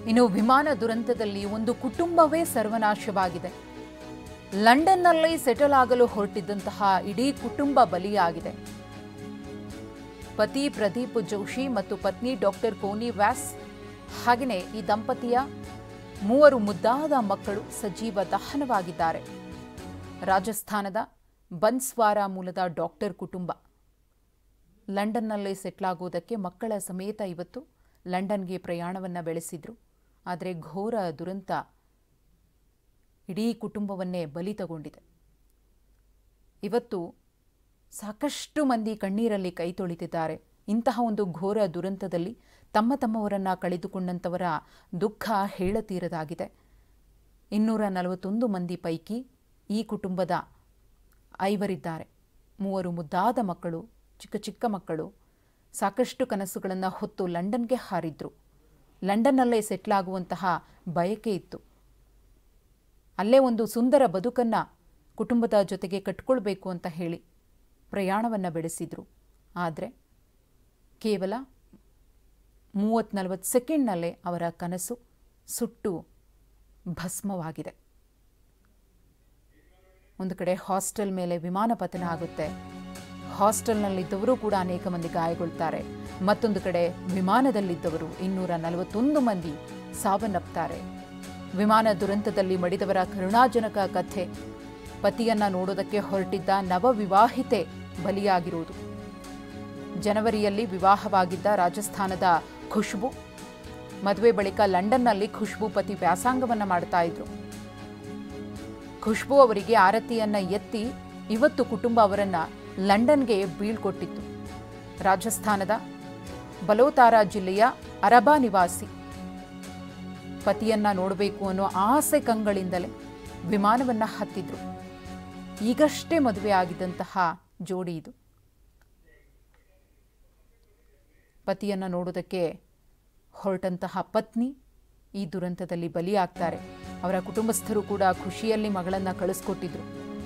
ಇನ್ನು ವಿಮಾನ ದುರಂತದಲ್ಲಿ ಒಂದು ಕುಟುಂಬವೇ ಸರ್ವನಾಶವಾಗಿದೆ. ಲಂಡನ್ನಲ್ಲಿ ಸೆಟಲ್ ಆಗಲು ಹೊರಟಿದ್ದಂತಹ ಇಡೀ ಕುಟುಂಬ ಬಲಿಯಾಗಿದೆ. ಪತಿ ಪ್ರದೀಪ್ ಜೋಶಿ ಮತ್ತು ಪತ್ನಿ ಡಾಕ್ಟರ್ ಕೋನಿ ವ್ಯಾಸ್ ಹಾಗೆಯೇ ಈ ದಂಪತಿಯ 3 ಮುದ್ದಾದ ಮಕ್ಕಳು ಸಜೀವ ದಹನವಾಗಿದ್ದಾರೆ. ರಾಜಸ್ಥಾನದ ಬನ್ಸ್ವಾರಾ ಮೂಲದ ಡಾಕ್ಟರ್ ಕುಟುಂಬ ಲಂಡನ್ನಲ್ಲಿ ಸೆಟ್ಲ್ ಆಗುವುದಕ್ಕೆ ಮಕ್ಕಳ ಸಮೇತ ಇವತ್ತು ಲಂಡನ್ಗೆ ಪ್ರಯಾಣವನ್ನು ಬೆಳೆಸಿದ್ರು. ಆದರೆ ಘೋರ ದುರಂತ ಇಡೀ ಕುಟುಂಬವನ್ನೇ ಬಲಿ ತಗೊಂಡಿದೆ. ಇವತ್ತು ಸಾಕಷ್ಟು ಮಂದಿ ಕಣ್ಣೀರಲ್ಲಿ ಕೈ ತೊಳೆದಿದ್ದಾರೆ. ಇಂತಹ ಒಂದು ಘೋರ ದುರಂತದಲ್ಲಿ ತಮ್ಮವರನ್ನು ಕಳೆದುಕೊಂಡಂಥವರ ದುಃಖ ಹೇಳತೀರದಾಗಿದೆ. 241 ಮಂದಿ ಪೈಕಿ ಈ ಕುಟುಂಬದ 5 ಇದ್ದಾರೆ. 3 ಮುದ್ದಾದ ಮಕ್ಕಳು, ಚಿಕ್ಕ ಮಕ್ಕಳು ಸಾಕಷ್ಟು ಕನಸುಗಳನ್ನು ಹೊತ್ತು ಲಂಡನ್ಗೆ ಹಾರಿದ್ರು. ಲಂಡನ್ನಲ್ಲೇ ಸೆಟ್ಲ್ ಆಗುವಂತಹ ಬಯಕೆ ಇತ್ತು. ಅಲ್ಲೇ ಒಂದು ಸುಂದರ ಬದುಕನ್ನು ಕುಟುಂಬದ ಜೊತೆಗೆ ಕಟ್ಕೊಳ್ಬೇಕು ಅಂತ ಹೇಳಿ ಪ್ರಯಾಣವನ್ನು ಬೆಳೆಸಿದ್ರು. ಆದರೆ ಕೇವಲ 30-40 ಸೆಕೆಂಡ್ನಲ್ಲೇ ಅವರ ಕನಸು ಸುಟ್ಟು ಭಸ್ಮವಾಗಿದೆ. ಒಂದು ಕಡೆ ಹಾಸ್ಟೆಲ್ ಮೇಲೆ ವಿಮಾನ ಪತನ ಆಗುತ್ತೆ. ಹಾಸ್ಟೆಲ್ನಲ್ಲಿದ್ದವರು ಕೂಡ ಅನೇಕ ಮಂದಿ ಗಾಯಗೊಳ್ತಾರೆ. ಮತ್ತೊಂದು ಕಡೆ ವಿಮಾನದಲ್ಲಿದ್ದವರು 241 ಮಂದಿ ಸಾವನ್ನಪ್ತಾರೆ. ವಿಮಾನ ದುರಂತದಲ್ಲಿ ಮಡಿದವರ ಕರುಣಾಜನಕ ಕಥೆ. ಪತಿಯನ್ನ ನೋಡೋದಕ್ಕೆ ಹೊರಟಿದ್ದ ನವವಿವಾಹಿತೆ ಬಲಿಯಾಗಿರುವುದು. ಜನವರಿಯಲ್ಲಿ ವಿವಾಹವಾಗಿದ್ದ ರಾಜಸ್ಥಾನದ ಖುಷ್ಬು ಮದುವೆ ಬಳಿಕ ಲಂಡನ್ನಲ್ಲಿ ಖುಷ್ಬು ಪತಿ ವ್ಯಾಸಂಗವನ್ನು ಮಾಡ್ತಾ ಇದ್ರು. ಖುಷ್ಬು ಅವರಿಗೆ ಆರತಿಯನ್ನ ಎತ್ತಿ ಇವತ್ತು ಕುಟುಂಬ ಅವರನ್ನ ಲಂಡನ್ಗೆ ಬೀಳ್ಕೊಟ್ಟಿತ್ತು. ರಾಜಸ್ಥಾನದ ಬಲೋತಾರಾ ಜಿಲ್ಲೆಯ ಅರಬಾ ನಿವಾಸಿ. ಪತಿಯನ್ನ ನೋಡಬೇಕು ಅನ್ನೋ ಆಸೆ ಕಂಗಳಿಂದಲೇ ವಿಮಾನವನ್ನ ಹತ್ತಿದ್ರು. ಈಗಷ್ಟೇ ಮದುವೆ ಆಗಿದ್ದಂತಹ ಜೋಡಿ ಇದು. ಪತಿಯನ್ನ ನೋಡೋದಕ್ಕೆ ಹೊರಟಂತಹ ಪತ್ನಿ ಈ ದುರಂತದಲ್ಲಿ ಬಲಿಯಾಗ್ತಾರೆ. ಅವರ ಕುಟುಂಬಸ್ಥರು ಕೂಡ ಖುಷಿಯಲ್ಲಿ ಮಗಳನ್ನು ಕಳಿಸ್ಕೊಟ್ಟಿದ್ರು.